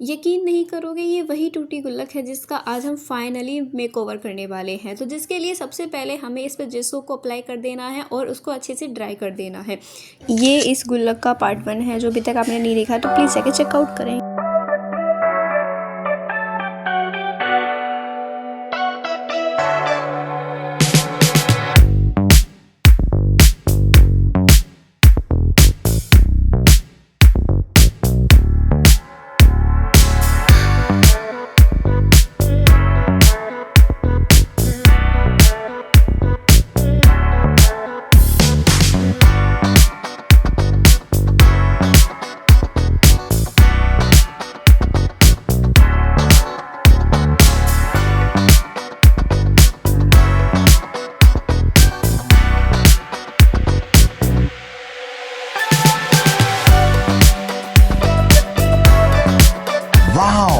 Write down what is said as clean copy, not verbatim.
यकीन नहीं करोगे, ये वही टूटी गुल्लक है जिसका आज हम फाइनली मेकओवर करने वाले हैं। तो जिसके लिए सबसे पहले हमें इस पे जेसो को अप्लाई कर देना है और उसको अच्छे से ड्राई कर देना है। ये इस गुल्लक का पार्ट 1 है, जो अभी तक आपने नहीं देखा तो प्लीज़ जाके चेकआउट करें। Wow!